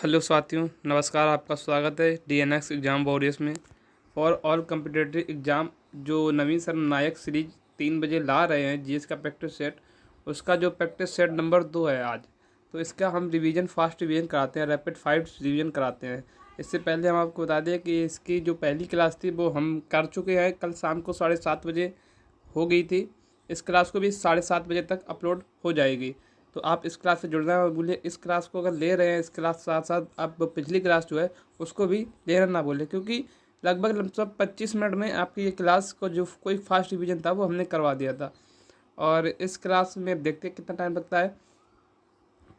Hello साथियों, नमस्कार। आपका स्वागत है डीएनएक्स एग्ज़ाम वॉरियर्स में। फॉर ऑल कम्पिटिटिव एग्ज़ाम जो नवीन सरनायक सीरीज 3 बजे ला रहे हैं जीएस का प्रैक्टिस सेट, उसका जो प्रैक्टिस सेट नंबर 2 है आज, तो इसका हम रिवीजन फास्ट रिवीजन कराते हैं, रैपिड फाइव रिवीजन कराते हैं। इससे पहले हम आपको बता दें कि इसकी जो पहली क्लास थी वो हम कर चुके हैं, कल शाम को 7:30 बजे हो गई थी। इस क्लास को भी 7:30 बजे तक अपलोड हो जाएगी, तो आप इस क्लास से जुड़ना है। भूलिए, इस क्लास को अगर ले रहे हैं, इस क्लास के साथ साथ आप पिछली क्लास जो है उसको भी लेना ना भूलें, क्योंकि लगभग लमसम 25 मिनट में आपकी ये क्लास को जो कोई फास्ट रिवीजन था वो हमने करवा दिया था। और इस क्लास में देखते हैं कितना टाइम लगता है।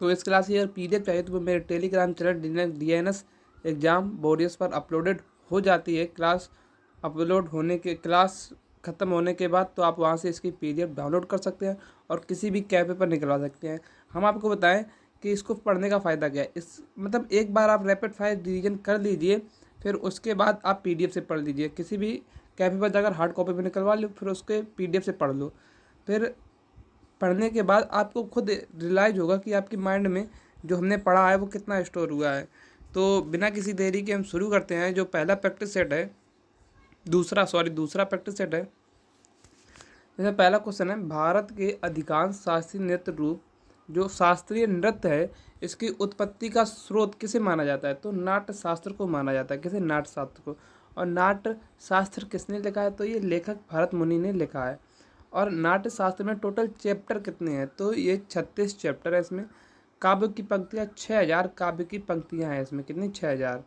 तो इस क्लास की अगर पीडीएफ चाहिए तो वो मेरे Telegram channel DNS exam warriors पर अपलोडेड हो जाती है। क्लास ख़त्म होने के बाद तो आप वहाँ से इसकी पीडीएफ डाउनलोड कर सकते हैं और किसी भी कैफ़े पर निकलवा सकते हैं। हम आपको बताएं कि इसको पढ़ने का फ़ायदा क्या है। इस मतलब एक बार आप रैपिड फायर रिवीजन कर लीजिए, फिर उसके बाद आप पीडीएफ से पढ़ लीजिए। किसी भी कैफ़े पर जाकर हार्ड कॉपी में निकलवा लो, फिर उसके पीडीएफ से पढ़ लो। फिर पढ़ने के बाद आपको खुद रियलाइज़ होगा कि आपके माइंड में जो हमने पढ़ा है वो कितना स्टोर हुआ है। तो बिना किसी देरी के हम शुरू करते हैं। जो पहला प्रैक्टिस सेट है, दूसरा प्रैक्टिस सेट है। जैसे पहला क्वेश्चन है, भारत के अधिकांश शास्त्रीय नृत्य रूप जो शास्त्रीय नृत्य है, इसकी उत्पत्ति का स्रोत किसे माना जाता है? तो नाट्य शास्त्र को माना जाता है। किसे? नाट्य शास्त्र को। और नाट्य शास्त्र किसने लिखा है? तो ये लेखक भरत मुनि ने लिखा है। और नाट्य शास्त्र में टोटल चैप्टर कितने हैं? तो ये 36 चैप्टर है इसमें। काव्य की पंक्तियाँ 6000 काव्य की पंक्तियाँ हैं इसमें। कितनी? 6000।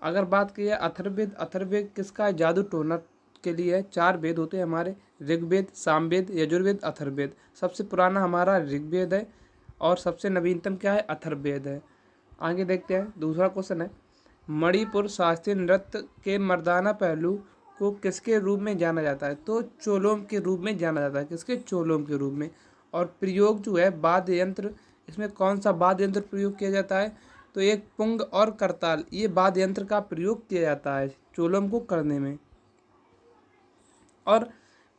अगर बात की जाए अथर्ववेद, अथर्ववेद किसका है? जादू टोना के लिए है। 4 वेद होते हैं हमारे, ऋग्वेद, सामवेद, यजुर्वेद, अथर्ववेद। सबसे पुराना हमारा ऋग्वेद है और सबसे नवीनतम क्या है? अथर्ववेद है। आगे देखते हैं, दूसरा क्वेश्चन है, मणिपुर शास्त्रीय नृत्य के मर्दाना पहलू को किसके रूप में जाना जाता है? तो चोलोम के रूप में जाना जाता है। किसके? चोलोम के रूप में। और प्रयोग जो है वाद्य यंत्र, इसमें कौन सा वाद्य यंत्र प्रयोग किया जाता है? तो एक पुंग और करताल, ये वाद्य यंत्र का प्रयोग किया जाता है चोलोम को करने में। और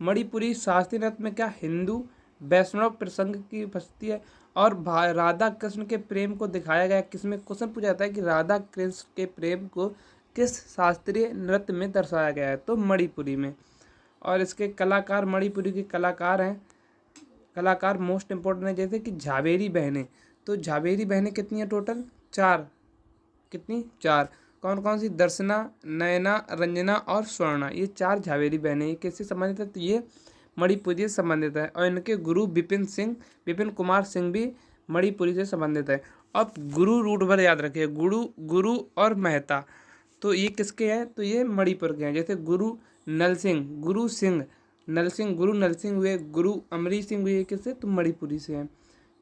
मणिपुरी शास्त्रीय नृत्य में क्या हिंदू वैष्णव प्रसंग की उपस्थिति है। और राधा कृष्ण के प्रेम को दिखाया गया। किसमें? क्वेश्चन पूछा जाता है कि राधा कृष्ण के प्रेम को किस शास्त्रीय नृत्य में दर्शाया गया है? तो मणिपुरी में। और इसके कलाकार, मणिपुरी के कलाकार हैं, कलाकार मोस्ट इम्पोर्टेंट है, जैसे कि झावेरी बहनें। तो झावेरी बहनें कितनी है टोटल? 4। कितनी? 4। कौन कौन सी? दर्शना, नयना, रंजना और स्वर्णा। ये 4 झावेरी बहनें। ये किससे संबंधित है? तो ये मणिपुरी से संबंधित है। और इनके गुरु विपिन कुमार सिंह भी मणिपुरी से संबंधित है। अब गुरु रूट भर याद रखिए, गुरु और मेहता, तो ये किसके हैं? तो ये मणिपुर के हैं। जैसे गुरु नल सिंह, गुरु नल सिंह हुए, गुरु अमरीश सिंह हुए, किससे? तो मणिपुरी से हैं।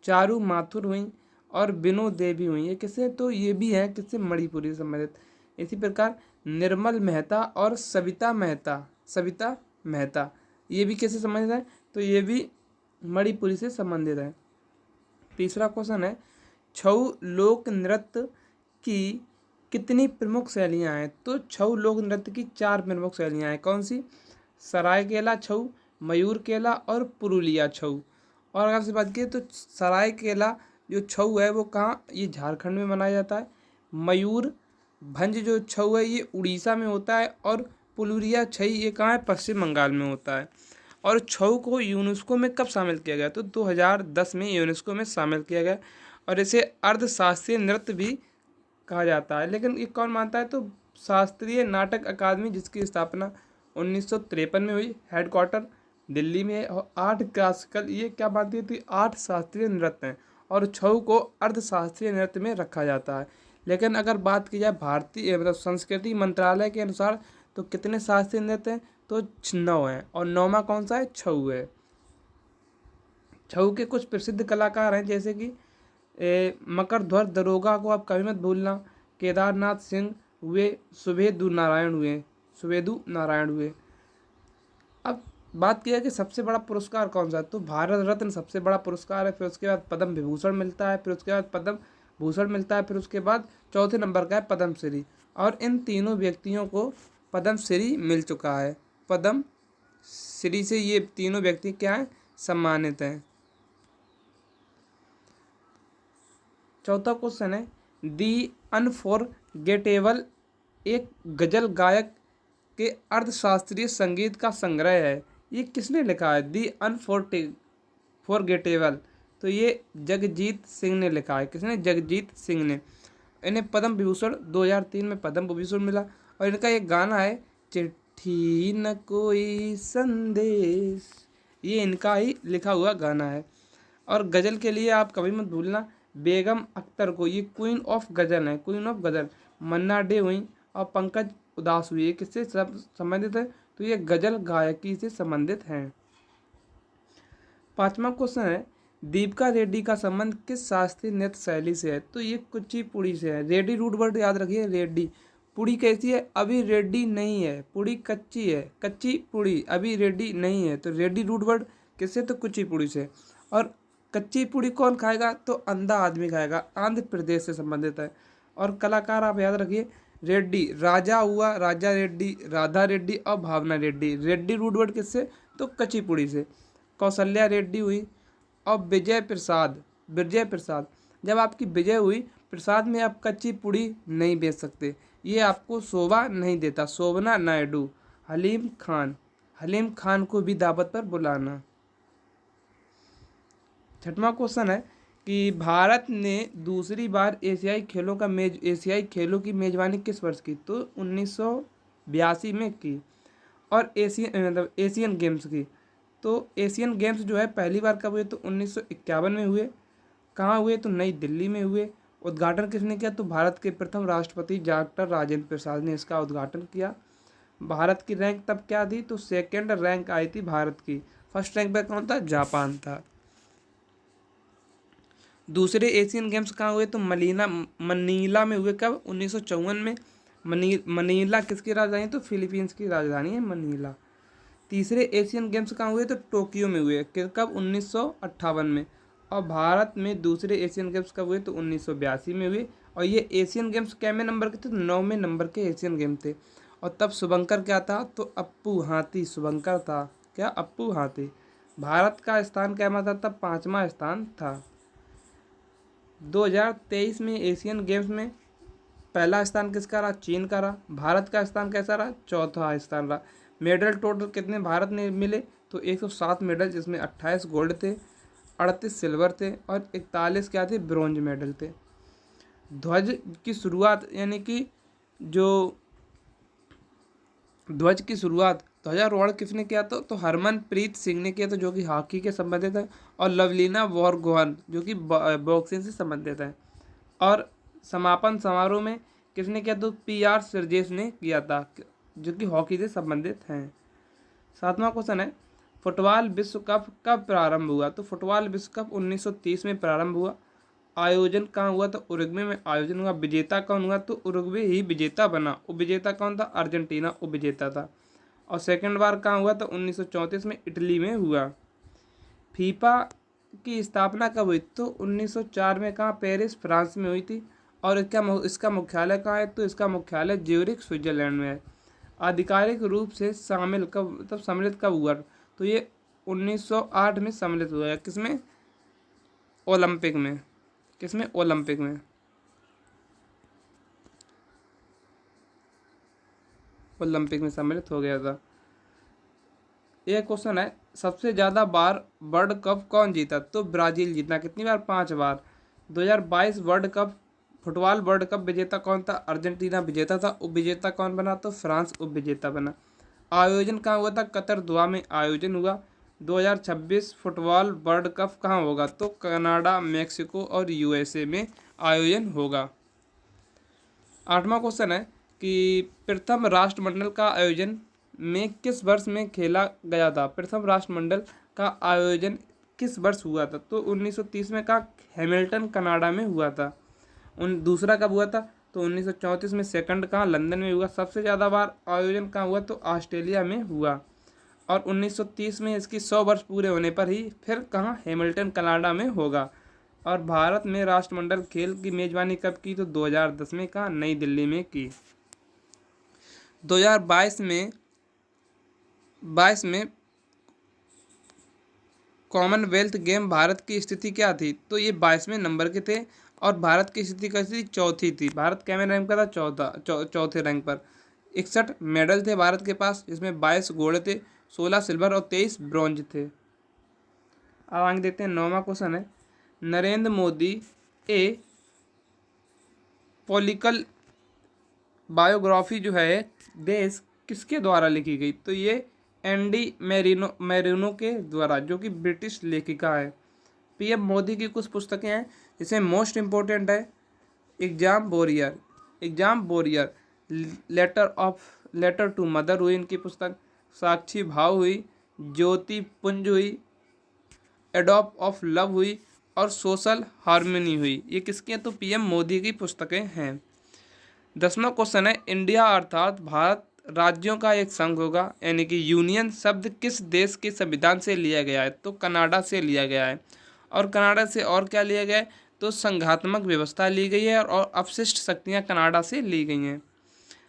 चारू माथुर हुई और बिनो देवी हुई, ये किससे? तो ये भी है किससे? मणिपुरी से संबंधित। इसी प्रकार निर्मल मेहता और सविता मेहता, ये भी किससे संबंधित है? तो ये भी मणिपुरी से संबंधित है। तीसरा क्वेश्चन है, छऊ लोक नृत्य की कितनी प्रमुख शैलियाँ हैं? तो छऊ लोक नृत्य की 4 प्रमुख शैलियाँ हैं। कौन सी? सरायकेला छऊ, मयूरकेला और पुरुलिया छऊ। और अगर से बात की तो सरायकेला जो छऊ है वो कहाँ? ये झारखंड में मनाया जाता है। मयूर भंज जो छऊ है ये उड़ीसा में होता है। और पुरुलिया छई ये कहाँ है? पश्चिम बंगाल में होता है। और छऊ को यूनेस्को में कब शामिल किया गया? तो 2010 में यूनेस्को में शामिल किया गया। और इसे अर्धशास्त्रीय नृत्य भी कहा जाता है। लेकिन ये कौन मानता है? तो शास्त्रीय नाटक अकादमी, जिसकी स्थापना 1953 में हुई, हेडक्वार्टर दिल्ली में है। और 8 क्लासिकल, ये क्या मानती है? तो 8 शास्त्रीय नृत्य हैं और छऊ को अर्धशास्त्रीय नृत्य में रखा जाता है। लेकिन अगर बात की जाए भारतीय मतलब संस्कृति मंत्रालय के अनुसार तो कितने शास्त्रीय नृत्य हैं? तो 9 हैं। और 9वां कौन सा है? छऊ है। छऊ के कुछ प्रसिद्ध कलाकार हैं, जैसे कि मकरध्वज दरोगा को आप कभी मत भूलना, केदारनाथ सिंह हुए, सुवेदु नारायण हुए। अब बात किया कि सबसे बड़ा पुरस्कार कौन सा है? तो भारत रत्न सबसे बड़ा पुरस्कार है। फिर उसके बाद पद्म विभूषण मिलता है, फिर उसके बाद पद्म भूषण मिलता है, फिर उसके बाद चौथे नंबर का है पद्म श्री। और इन तीनों व्यक्तियों को पद्म श्री मिल चुका है। पद्म श्री से ये तीनों व्यक्ति क्या हैं? सम्मानित हैं। चौथा क्वेश्चन है, दी अनफॉरगेटेबल एक गजल गायक के अर्थशास्त्रीय संगीत का संग्रह है। ये किसने लिखा है? दी अनफॉरगेटेबल, तो ये जगजीत सिंह ने लिखा है। किसने? जगजीत सिंह ने। इन्हें पद्म विभूषण 2003 में पद्म विभूषण मिला। और इनका एक गाना है चिट्ठी न कोई संदेश, ये इनका ही लिखा हुआ गाना है। और गज़ल के लिए आप कभी मत भूलना बेगम अख्तर को, ये क्वीन ऑफ गज़ल है, queen of ghazal. Manna day हुई और पंकज उदास हुई, ये किससे संबंधित है? तो ये गज़ल गायकी से संबंधित हैं। 5वां क्वेश्चन है दीपिका रेड्डी का संबंध किस शास्त्रीय नृत्य शैली से है? तो ये कुचिपुड़ी से है। रेड्डी रूट वर्ड याद रखिए, रेड्डी। पुड़ी कैसी है? अभी रेड्डी नहीं है, पुड़ी कच्ची है, कच्ची पुड़ी, अभी रेड्डी नहीं है। तो रेड्डी रूट वर्ड किससे? तो कुचिपुड़ी से। और कच्ची पुड़ी कौन खाएगा? तो अंधा आदमी खाएगा, आंध्र प्रदेश से संबंधित है। और कलाकार आप याद रखिए रेड्डी, राजा हुआ राजा रेड्डी, राधा रेड्डी और भावना रेड्डी। रेड्डी रूट वर्ड किससे? तो कच्चीपुड़ी से। कौशल्या रेड्डी हुई और विजय प्रसाद, विजय प्रसाद। जब आपकी विजय हुई, प्रसाद में आप कच्ची पुड़ी नहीं बेच सकते, ये आपको शोभा नहीं देता। शोभना नायडू। हलीम खान, हलीम खान को भी दावत पर बुलाना। 6वां क्वेश्चन है कि भारत ने दूसरी बार एशियाई खेलों की मेजबानी किस वर्ष की? तो 1982 में की। और एशियन गेम्स की, तो एशियन गेम्स जो है पहली बार कब हुए? तो 1951 में हुए। कहाँ हुए? तो नई दिल्ली में हुए। उद्घाटन किसने किया? तो भारत के प्रथम राष्ट्रपति डॉक्टर राजेंद्र प्रसाद ने इसका उद्घाटन किया। भारत की रैंक तब क्या थी? तो सेकेंड रैंक आई थी भारत की। फर्स्ट रैंक पर कौन था? जापान था। दूसरे एशियन गेम्स कहाँ हुए? तो मनीला में हुए। कब? 1954 में। मनीला किसकी राजधानी? तो फिलीपींस की राजधानी है मनीला। तीसरे एशियन गेम्स कहाँ हुए? तो टोक्यो में हुए। कब? 1958 में। और भारत में दूसरे एशियन गेम्स कब हुए? तो 1982 में हुए। और ये एशियन गेम्स कैमे नंबर के थे? तो 9वें नंबर के एशियन गेम थे। और तब शुभंकर क्या था? तो अप्पू हाथी शुभंकर था। क्या? अप्पू हाथी। भारत का स्थान कैमा था? तब 5वां स्थान था। 2023 में एशियन गेम्स में पहला स्थान किसका रहा? चीन का रहा। भारत का स्थान कैसा रहा? चौथा स्थान रहा। मेडल टोटल कितने भारत ने मिले? तो 107 मेडल, जिसमें 28 गोल्ड थे, 38 सिल्वर थे और 41 क्या थे? ब्रॉन्ज मेडल थे। ध्वज की शुरुआत, यानी कि जो ध्वज की शुरुआत, ध्वजारोहण किसने किया? तो हरमनप्रीत सिंह ने किया था, जो कि हॉकी के संबंधित है। और लवलीना बोरगोहन, जो कि बॉक्सिंग से संबंधित है। और समापन समारोह में किसने किया? तो PR सिरजेश ने किया था, जो कि हॉकी से संबंधित हैं। 7वां क्वेश्चन है फुटबॉल विश्व कप कब प्रारंभ हुआ? तो फुटबॉल विश्व कप 1930 में प्रारंभ हुआ। आयोजन कहाँ हुआ? तो उरुग्वे में आयोजन हुआ। विजेता कौन हुआ? तो उरुग्वे ही विजेता बना। उपविजेता कौन था? अर्जेंटीना उपविजेता था। और सेकंड बार कहाँ हुआ? तो 1934 में इटली में हुआ। फीफा की स्थापना कब हुई? तो 1904 में। कहाँ? पेरिस फ्रांस में हुई थी। और इसका मुख्यालय कहाँ है? तो इसका मुख्यालय ज्यूरिख स्विट्जरलैंड में है। आधिकारिक रूप से सम्मिलित कब हुआ? तो ये 1908 में सम्मिलित हुआ है। किसमें? ओलंपिक में। किसमें? ओलंपिक में। ओलंपिक में सम्मिलित हो गया था। यह क्वेश्चन है सबसे ज़्यादा बार वर्ल्ड कप कौन जीता? तो ब्राज़ील जीतना। कितनी बार? 5 बार। 2022 world cup football world cup विजेता कौन था? अर्जेंटीना विजेता था। उपविजेता कौन बना? तो फ्रांस उपविजेता बना। आयोजन कहाँ हुआ था? कतर दोहा में आयोजन हुआ। 2026 फुटबॉल वर्ल्ड कप कहाँ होगा? तो कनाडा, मेक्सिको और USA में आयोजन होगा। 8वां क्वेश्चन है कि प्रथम राष्ट्रमंडल का आयोजन में किस वर्ष में खेला गया था? प्रथम राष्ट्रमंडल का आयोजन किस वर्ष हुआ था? तो 1930 में। का हैमिल्टन कनाडा में हुआ था। दूसरा कब हुआ था? तो 1934 में। सेकंड कहाँ? लंदन में हुआ। सबसे ज़्यादा बार आयोजन कहाँ हुआ? तो ऑस्ट्रेलिया में हुआ। और 1930 में इसकी 100 वर्ष पूरे होने पर ही फिर कहाँ? हैमिल्टन कनाडा में होगा। और भारत में राष्ट्रमंडल खेल की मेजबानी कब की? तो 2010 में। कहाँ? नई दिल्ली में की। 2022 में कॉमनवेल्थ गेम भारत की स्थिति क्या थी? तो ये 22वें नंबर के थे। और भारत की स्थिति कैसी थी? चौथी थी। भारत कैमें रैंक पर था? चौथे रैंक पर। 61 मेडल थे भारत के पास, जिसमें 22 गोल्ड थे, 16 सिल्वर और 23 ब्रॉन्ज थे। अब आगे देखते हैं 9वां क्वेश्चन है, नरेंद्र मोदी ए पॉलिटिकल बायोग्राफी जो है देश किसके द्वारा लिखी गई? तो ये एंडी मेरिनो के द्वारा, जो कि ब्रिटिश लेखिका है। पीएम मोदी की कुछ पुस्तकें हैं, जिसमें मोस्ट इम्पोर्टेंट है एग्जाम बोरियर, लेटर टू मदर हुई इनकी पुस्तक, साक्षी भाव हुई, ज्योति पुंज हुई, एडॉप ऑफ लव हुई और सोशल हार्मनी हुई। ये किसकी हैं? तो पीएम मोदी की पुस्तकें हैं। 10वां क्वेश्चन है, इंडिया अर्थात भारत राज्यों का एक संघ होगा, यानी कि यूनियन शब्द किस देश के संविधान से लिया गया है? तो कनाडा से लिया गया है। और कनाडा से और क्या लिया गया है? तो संघात्मक व्यवस्था ली गई है और अपशिष्ट शक्तियाँ कनाडा से ली गई हैं।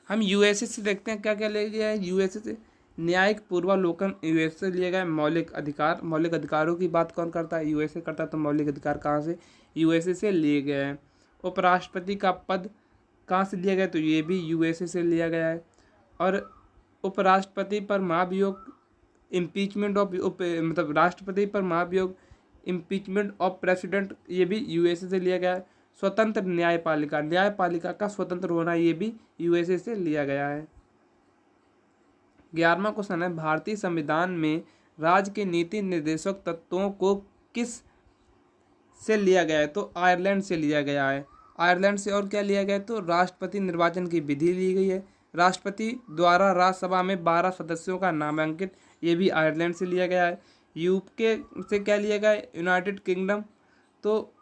हम यूएसए से देखते हैं क्या क्या लिया गया है। यूएसए से न्यायिक पूर्वावलोकन यूएसए से लिया गया है। मौलिक अधिकारों की बात कौन करता है? यूएसए करता है। तो मौलिक अधिकार कहाँ से? यूएसए से लिए गए हैं। उपराष्ट्रपति का पद कहाँ से लिया गया? तो ये भी यूएसए से लिया गया है। और उपराष्ट्रपति पर महाभियोग इम्पीचमेंट ऑफ मतलब राष्ट्रपति पर महाभियोग इम्पीचमेंट ऑफ प्रेसिडेंट, ये भी यूएसए से लिया गया है। स्वतंत्र न्यायपालिका का स्वतंत्र होना, ये भी यूएसए से लिया गया है। 11वां क्वेश्चन है, भारतीय संविधान में राज्य के नीति निर्देशक तत्वों को किस से लिया गया है? तो आयरलैंड से लिया गया है। आयरलैंड से और क्या लिया गया है? तो राष्ट्रपति निर्वाचन की विधि ली गई है। राष्ट्रपति द्वारा राज्यसभा में 12 सदस्यों का नामांकित, ये भी आयरलैंड से लिया गया है। यूके से क्या लिया गया है? यूनाइटेड किंगडम, तो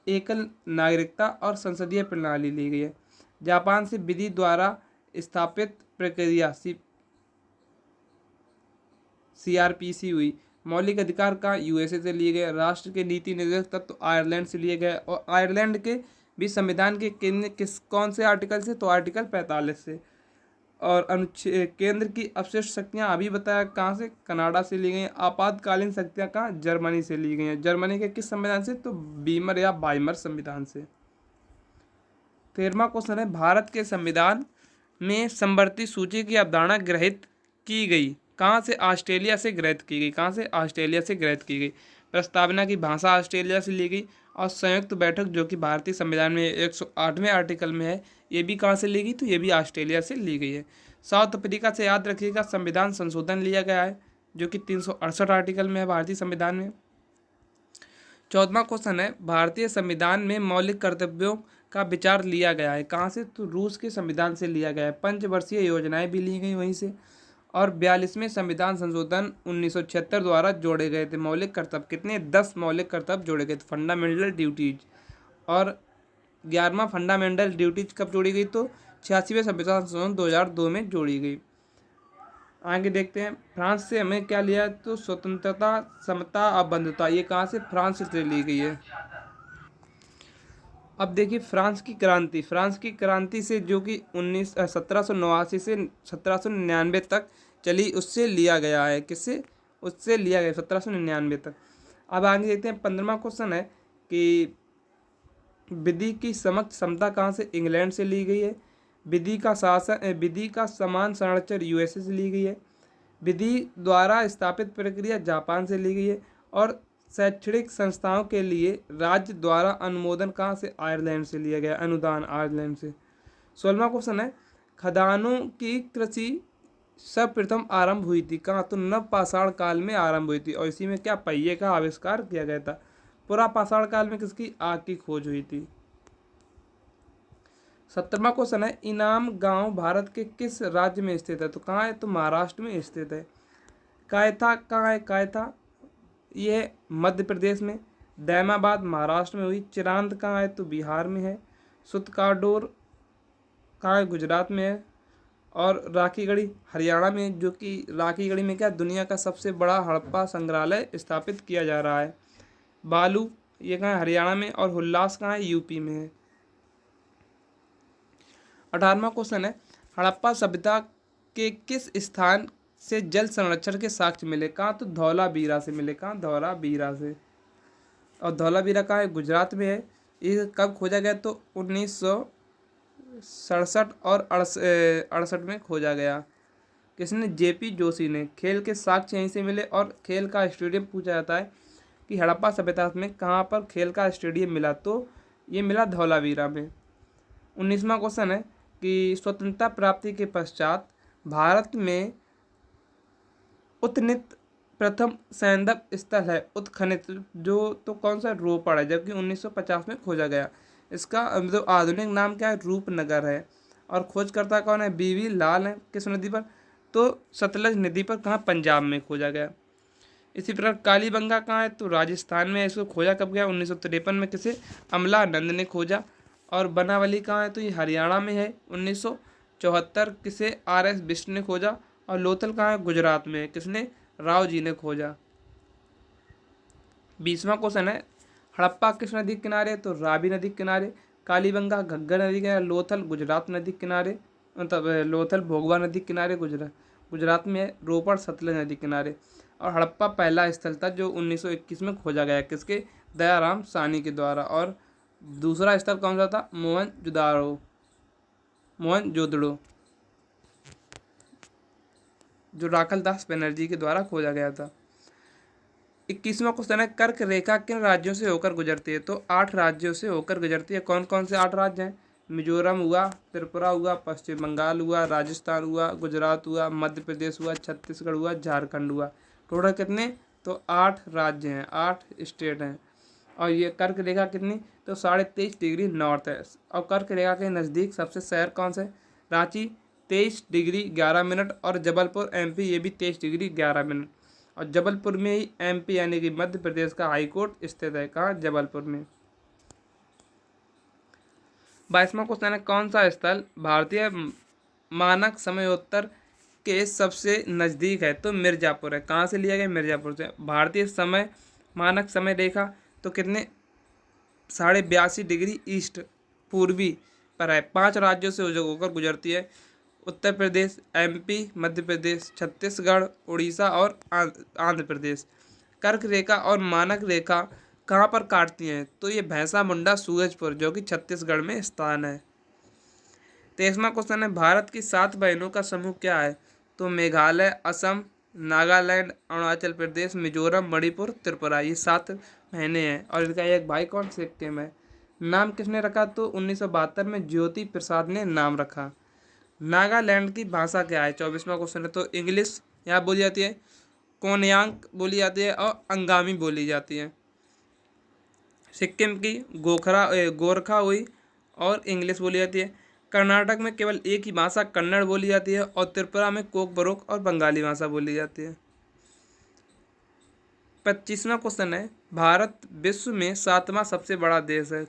एकल नागरिकता और संसदीय प्रणाली ली गई है। जापान से विधि द्वारा स्थापित प्रक्रिया सीआरपीसी हुई। मौलिक अधिकार का यूएसए से लिए गए। राष्ट्र के नीति निर्देशक तत्व तो आयरलैंड से लिए गए। और आयरलैंड के भी संविधान के कौन से आर्टिकल से? तो आर्टिकल 45 से। और अनुच्छेद केंद्र की अपशिष्ट शक्तियाँ अभी बताया कहाँ से? कनाडा से ली गई हैं। आपातकालीन शक्तियाँ कहाँ? जर्मनी से ली गई हैं। जर्मनी के किस संविधान से? तो बीमर या बाइमर संविधान से। 13वां क्वेश्चन है, भारत के संविधान में समवर्ती सूची की अवधारणा ग्रहित की गई कहाँ से? ऑस्ट्रेलिया से ग्रहित की गई। कहाँ से? ऑस्ट्रेलिया से ग्रहित की गई। प्रस्तावना की भाषा ऑस्ट्रेलिया से ली गई। और संयुक्त बैठक, जो कि भारतीय संविधान में 108वें आर्टिकल में है, ये भी कहाँ से ली गई? तो ये भी ऑस्ट्रेलिया से ली गई है। साउथ अफ्रीका से याद रखिएगा संविधान संशोधन लिया गया है, जो कि 368 आर्टिकल में है भारतीय संविधान में। 14वां क्वेश्चन है, भारतीय संविधान में मौलिक कर्तव्यों का विचार लिया गया है कहाँ से? तो रूस के संविधान से लिया गया है। पंचवर्षीय योजनाएं भी ली गई वहीं से। और 42वें संविधान संशोधन 1976 द्वारा जोड़े गए थे। मौलिक कर्तव्य कितने? 10 मौलिक कर्तव्य जोड़े गए थे, फंडामेंटल ड्यूटीज। और 11वां फंडामेंटल ड्यूटीज कब जोड़ी गई? तो 86वें संविधान संशोधन 2002 में जोड़ी गई। आगे देखते हैं, फ्रांस से हमें क्या लिया? तो स्वतंत्रता, समता और बंधुता, ये कहाँ से? फ्रांस से ली गई है। अब देखिए फ्रांस की क्रांति से, जो कि 1789 से 1799 तक चली, उससे लिया गया है। किससे? उससे लिया गया 1799 तक। अब आगे देखते हैं 15वां क्वेश्चन है कि विधि की समक्ष समता कहाँ से? इंग्लैंड से ली गई है। विधि का समान संरक्षण यूएसए से ली गई है। विधि द्वारा स्थापित प्रक्रिया जापान से ली गई है। और शैक्षणिक संस्थाओं के लिए राज्य द्वारा अनुमोदन कहाँ से? आयरलैंड से लिया गया, अनुदान आयरलैंड से। 16वां क्वेश्चन है, खदानों की कृषि सर्वप्रथम आरंभ हुई थी कहाँ? तो नवपाषाण काल में आरंभ हुई थी। और इसी में क्या? पहिए का आविष्कार किया गया था। पुरापाषाण काल में किसकी? आग की खोज हुई थी। 17वां क्वेश्चन है, इनाम गांव भारत के किस राज्य में स्थित है? तो कहाँ है? तो महाराष्ट्र में स्थित है। कायथा कहाँ है? कायथा ये मध्य प्रदेश में। दैमाबाद महाराष्ट्र में हुई। चिरांद कहाँ है? तो बिहार में है। सुतकाडोर कहाँ है? गुजरात में है। और राखीगढ़ी हरियाणा में, जो कि राखीगढ़ी में क्या? दुनिया का सबसे बड़ा हड़प्पा संग्रहालय स्थापित किया जा रहा है। बालू ये कहाँ है? हरियाणा में। और हुल्लास कहाँ है? यूपी में है। 18वां क्वेश्चन है, हड़प्पा सभ्यता के किस स्थान से जल संरक्षण के साक्ष्य मिले? कहाँ? तो धौलावीरा से मिले। कहाँ? धौलावीरा से। और धौलावीरा कहाँ है? गुजरात में है। ये कब खोजा गया? तो 1967 और 68 में खोजा गया। किसने? जेपी जोशी ने। खेल के साक्ष्य यहीं से मिले और खेल का स्टेडियम पूछा जाता है कि हड़प्पा सभ्यता में कहाँ पर खेल का स्टेडियम मिला? तो ये मिला धौलावीरा में। 19वां क्वेश्चन है कि स्वतंत्रता प्राप्ति के पश्चात भारत में उत्खनित प्रथम सैंदव स्थल है उत्खनित जो, तो कौन सा? रोपड़ है, जबकि 1950 में खोजा गया। इसका मतलब आधुनिक नाम क्या है? रूपनगर है। और खोजकर्ता कौन है? बीवी लाल है। किस नदी पर? तो सतलज नदी पर। कहाँ? पंजाब में खोजा गया। इसी प्रकार कालीबंगा कहाँ है? तो राजस्थान में। इसको खोजा कब गया? 1953 में। किसे? अमलानंद ने खोजा। और बनावली कहाँ है? तो ये हरियाणा में है। 1974। किसे? RS बिष्ट ने खोजा। और लोथल कहाँ है? गुजरात में। किसने? राव जी ने खोजा। 20वां क्वेश्चन है हड़प्पा किस नदी के किनारे? तो रावी नदी के किनारे। कालीबंगा घग्गर नदी के किनारे। लोथल गुजरात नदी के किनारे, मतलब लोथल भोगवा नदी के किनारे गुजरात में है। रोपड़ सतलज नदी के किनारे। और हड़प्पा पहला स्थल था जो 1921 में खोजा गया। किसके? दयाराम साहनी के द्वारा। और दूसरा स्थल कौन सा था? मोहनजोदड़ो, जो राखल दास बनर्जी के द्वारा खोजा गया था। 21वां क्वेश्चन है कर्क रेखा किन राज्यों से होकर गुजरती है? तो 8 राज्यों से होकर गुजरती है। कौन कौन से 8 राज्य हैं? मिजोरम हुआ, त्रिपुरा हुआ, पश्चिम बंगाल हुआ, राजस्थान हुआ, गुजरात हुआ, मध्य प्रदेश हुआ, छत्तीसगढ़ हुआ, झारखंड हुआ। टोटल कितने? तो 8 राज्य हैं, 8 स्टेट हैं। और ये कर्क रेखा कितनी? तो 23.5 डिग्री नॉर्थ है। और कर्क रेखा के नज़दीक सबसे शहर कौन से? Ranchi 23 degree 11 minute. और जबलपुर MP ये भी 23 डिग्री 11 मिनट। और जबलपुर में ही MP यानी कि मध्य प्रदेश का हाई कोर्ट स्थित है। कहाँ? जबलपुर में। 22वां क्वेश्चन है कौन सा स्थल भारतीय मानक समयोत्तर के सबसे नज़दीक है? तो मिर्ज़ापुर है। कहाँ से लिया गया? मिर्ज़ापुर से। भारतीय समय मानक समय रेखा तो कितने? 82.5 डिग्री ईस्ट पूर्वी पर है। 5 राज्यों से होकर गुजरती है। उत्तर प्रदेश, MP, मध्य प्रदेश, छत्तीसगढ़, उड़ीसा और आंध्र प्रदेश। कर्क रेखा और मानक रेखा कहाँ पर काटती हैं? तो ये भैंसा मुंडा सूरजपुर, जो कि छत्तीसगढ़ में स्थान है। 23वां क्वेश्चन है भारत की 7 बहनों का समूह क्या है? तो मेघालय, असम, नागालैंड, अरुणाचल प्रदेश, मिजोरम, मणिपुर, त्रिपुरा। ये 7 बहनें हैं। और इनका एक भाई कौन? सिक्किम है। नाम किसने रखा? तो 1972 में ज्योति प्रसाद ने नाम रखा। नागालैंड की भाषा क्या है? 24वां क्वेश्चन है। तो इंग्लिश यहाँ बोली जाती है, कोनयांक बोली जाती है और अंगामी बोली जाती है। सिक्किम की गोरखा हुई और इंग्लिश बोली जाती है। कर्नाटक में केवल एक ही भाषा कन्नड़ बोली जाती है। और त्रिपुरा में कोकबरोक और बंगाली भाषा बोली जाती है। 25वां क्वेश्चन है भारत विश्व में 7वां सबसे बड़ा देश है।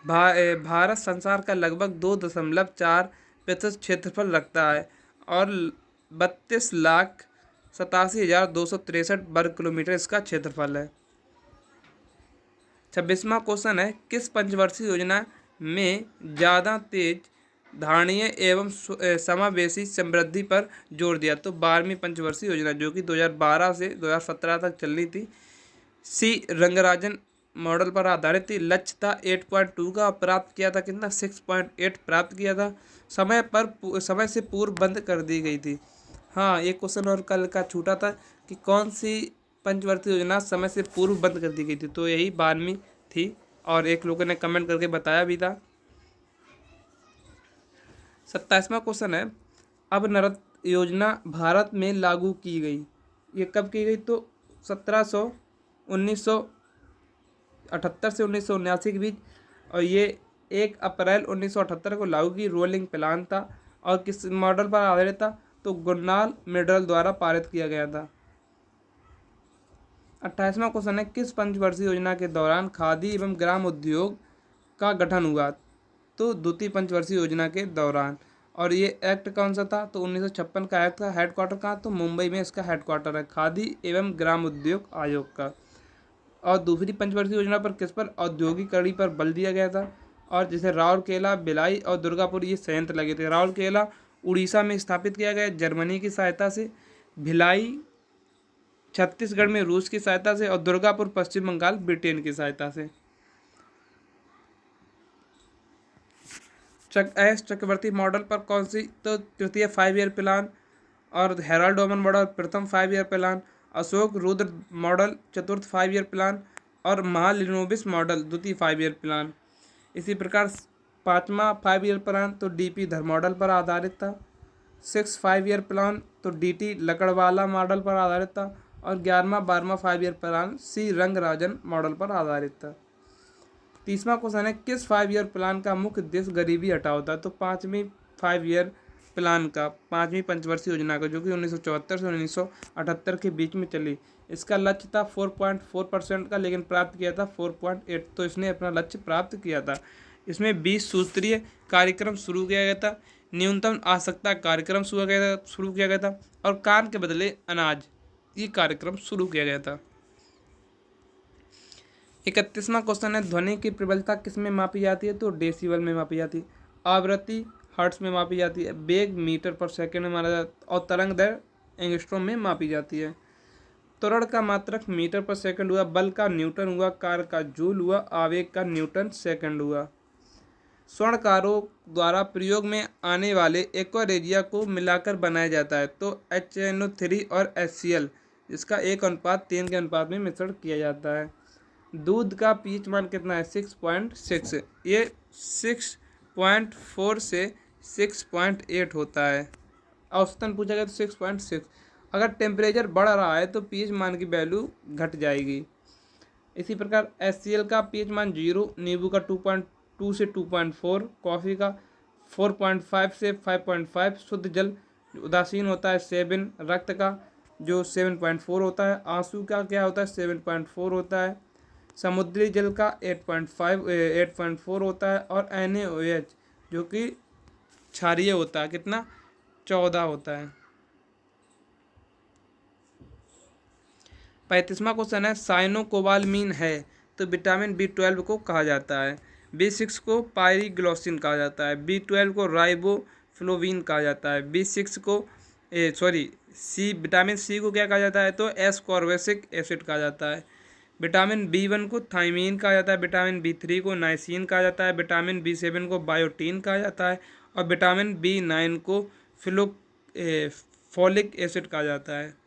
भारत संसार का लगभग 2.4% क्षेत्रफल रखता है और 32,87,263 वर्ग किलोमीटर इसका क्षेत्रफल है। 26वां क्वेश्चन है किस पंचवर्षीय योजना में ज़्यादा तेज धारणीय एवं समावेशी समृद्धि पर जोर दिया? तो 12वीं पंचवर्षीय योजना, जो कि 2012 से 2017 तक चल रही थी। सी रंगराजन मॉडल पर आधारित थी। लक्ष्य था 8.2 का, प्राप्त किया था कितना? 6.8 प्राप्त किया था। समय से पूर्व बंद कर दी गई थी। हाँ, एक क्वेश्चन और कल का छूटा था कि कौन सी पंचवर्षीय योजना समय से पूर्व बंद कर दी गई थी? तो यही 12वीं थी। और एक लोगों ने कमेंट करके बताया भी था। 27वां क्वेश्चन है अब नरत योजना भारत में लागू की गई। ये कब की गई? तो 1978 से 1979 के बीच। और ये 1 अप्रैल 1978 को लागू की। रोलिंग प्लान था और किस मॉडल पर आधारित था? तो गुरनाल मिडल द्वारा पारित किया गया था। 28वां क्वेश्चन है किस पंचवर्षीय योजना के दौरान खादी एवं ग्राम उद्योग का गठन हुआ? तो द्वितीय पंचवर्षीय योजना के दौरान। और ये एक्ट कौन सा था? तो 1956 का एक्ट था। हेडक्वार्टर कहाँ? तो मुंबई में इसका हेडक्वार्टर है, खादी एवं ग्राम उद्योग आयोग का। और दूसरी पंचवर्षीय योजना पर किस पर? औद्योगिकरण पर बल दिया गया था। और जैसे राउरकेला, भिलाई और दुर्गापुर ये संयंत्र लगे थे। राउरकेला उड़ीसा में स्थापित किया गया जर्मनी की सहायता से। भिलाई छत्तीसगढ़ में रूस की सहायता से। और दुर्गापुर पश्चिम बंगाल ब्रिटेन की सहायता से। चक्रवर्ती मॉडल पर कौन सी, तो तृतीय 5 ईयर प्लान, और हेराल्ड ओमन मॉडल प्रथम 5 year plan, Ashok Rudra model चतुर्थ 5 ईयर प्लान, और महालिनोबिस मॉडल द्वितीय 5 ईयर प्लान। इसी प्रकार पाँचवा 5 ईयर प्लान तो डीपी धर मॉडल पर आधारित था। 6 5 ईयर प्लान तो डीटी लकड़वाला मॉडल पर आधारित था, और 11वां 12वां 5 year plan C Rangarajan model पर आधारित था। तीसरा क्वेश्चन है, किस 5 ईयर प्लान का मुख्य उद्देश्य गरीबी हटाओ था, तो पाँचवीं 5 ईयर प्लान का, पाँचवीं पंचवर्षीय योजना का, जो कि 1974 से 1978 के बीच में चली। इसका लक्ष्य था 4.4% का, लेकिन प्राप्त किया था 4.8, तो इसने अपना लक्ष्य प्राप्त किया था। इसमें 20 सूत्रीय कार्यक्रम शुरू किया गया था, न्यूनतम आवश्यकता कार्यक्रम शुरू किया गया था, और कान के बदले अनाज ये कार्यक्रम शुरू किया गया था। 31वां क्वेश्चन है, ध्वनि की प्रबलता किस में मापी जाती है, तो डेसिबल में मापी जाती है, आवृत्ति हर्ट्ज में मापी जाती है, वेग मीटर पर सेकंड में माना जाता है, और तरंग दर एंगस्ट्रॉम में मापी जाती है। त्वरण का मात्रक मीटर पर सेकंड हुआ, बल का न्यूटन हुआ, कार्य का जूल हुआ, आवेग का न्यूटन सेकंड हुआ। स्वर्णकारों द्वारा प्रयोग में आने वाले एक्वारेजिया को मिलाकर बनाया जाता है, तो HNO3 और HCl, इसका 1:3 के अनुपात में मिश्रण किया जाता है। दूध का पीएच मान कितना है, 6.6, ये 6.4 से 6.8 होता है। औसतन पूछा गया तो 6.6। अगर टेम्परेचर बढ़ रहा है तो पीएच मान की वैल्यू घट जाएगी। इसी प्रकार HCl का पीएच मान 0, नींबू का 2.2 से 2.4, कॉफ़ी का 4.5 से 5.5, शुद्ध जल उदासीन होता है 7, रक्त का जो 7.4 होता है, आंसू का क्या होता है 7.4 होता है, समुद्री जल का 8.4 होता है, और NaOH जो कि क्षारीय होता है कितना 14 होता है। 35वां क्वेश्चन है, साइनोकोबालमीन है तो विटामिन B12 को कहा जाता है, B6 को पायरीग्लोसिन कहा जाता है, B12 को राइबोफ्लोविन कहा जाता है, B6 को विटामिन C को क्या कहा जाता है, तो एस्कॉर्बिक एसिड कहा जाता है, विटामिन B1 को थायमीन कहा जाता है, विटामिन B3 को नाइसिन कहा जाता है, विटामिन B7 को बायोटीन कहा जाता है, और विटामिन B9 को फोलिक एसिड कहा जाता है।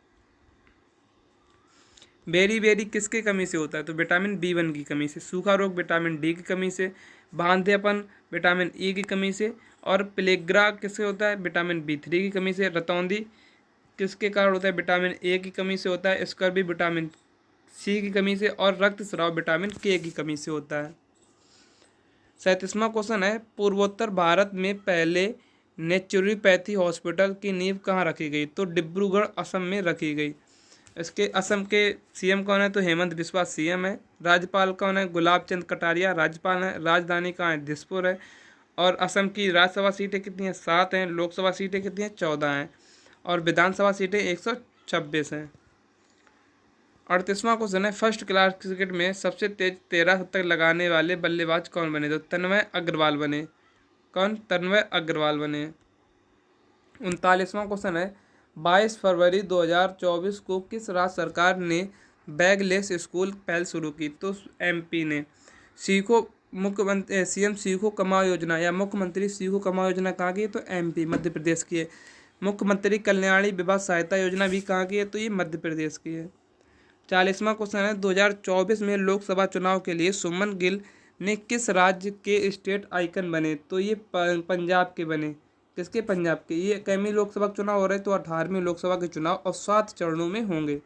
बेरी किसकी कमी से होता है, तो विटामिन B1 की कमी से, सूखा रोग विटामिन D की कमी से, बांधेपन विटामिन E की कमी से, और प्लेग्रा किससे होता है, विटामिन B3 की कमी से, रतौंधी किसके कारण होता है, विटामिन A की कमी से होता है, स्कर्वी विटामिन C की कमी से, और रक्तस्राव विटामिन K की कमी से होता है। 37वां क्वेश्चन है, पूर्वोत्तर भारत में पहले नेचुरोपैथी हॉस्पिटल की नींव कहाँ रखी गई, तो डिब्रूगढ़ असम में रखी गई। इसके असम के सीएम कौन है, तो हेमंत बिस्वा सीएम है। राज्यपाल कौन है, गुलाब चंद कटारिया राज्यपाल है। राजधानी कहाँ है, दिसपुर है। और असम की राज्यसभा सीटें कितनी हैं, 7 हैं। लोकसभा सीटें कितनी हैं, 14 हैं। और विधानसभा सीटें 126 हैं। 38वां क्वेश्चन है, फर्स्ट क्लास क्रिकेट में सबसे तेज 13 शतक लगाने वाले बल्लेबाज कौन बने, तो तन्मय अग्रवाल बने। कौन, तन्मय अग्रवाल बने। 39वां क्वेश्चन है, 22 फरवरी 2024 को किस राज्य सरकार ने बैगलेस स्कूल पहल शुरू की, तो MP ने। मुख्यमंत्री CM सीखो कमाओ योजना या मुख्यमंत्री सीखो कमाओ योजना कहाँ की है, तो MP मध्य प्रदेश की है। मुख्यमंत्री कल्याणी विवाह सहायता योजना भी कहाँ की है, तो ये मध्य प्रदेश की है। 40वां क्वेश्चन है, 2024 में लोकसभा चुनाव के लिए सुमन गिल ने किस राज्य के स्टेट आइकन बने, तो ये पंजाब के बने। किसके, पंजाब के। ये कैमी लोकसभा चुनाव हो रहे, तो 18वीं लोकसभा के चुनाव और 7 चरणों में होंगे।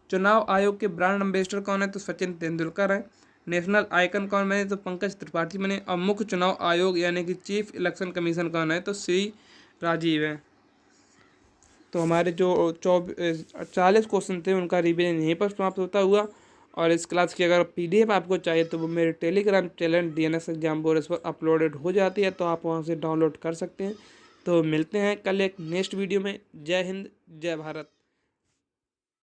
चुनाव आयोग के ब्रांड एम्बेसडर कौन है, तो सचिन तेंदुलकर है। नेशनल आइकन कौन बने, तो पंकज त्रिपाठी बने। और मुख्य चुनाव आयोग यानी कि चीफ इलेक्शन कमीशन कौन है, तो श्री राजीव है। तो हमारे जो 40 क्वेश्चन थे उनका रिवीजन यहीं पर समाप्त होता हुआ। और इस क्लास की अगर PDF आपको चाहिए तो वो मेरे Telegram channel DNS exam board पर अपलोडेड हो जाती है, तो आप वहाँ से डाउनलोड कर सकते हैं। तो मिलते हैं कल एक नेक्स्ट वीडियो में। जय हिंद, जय भारत।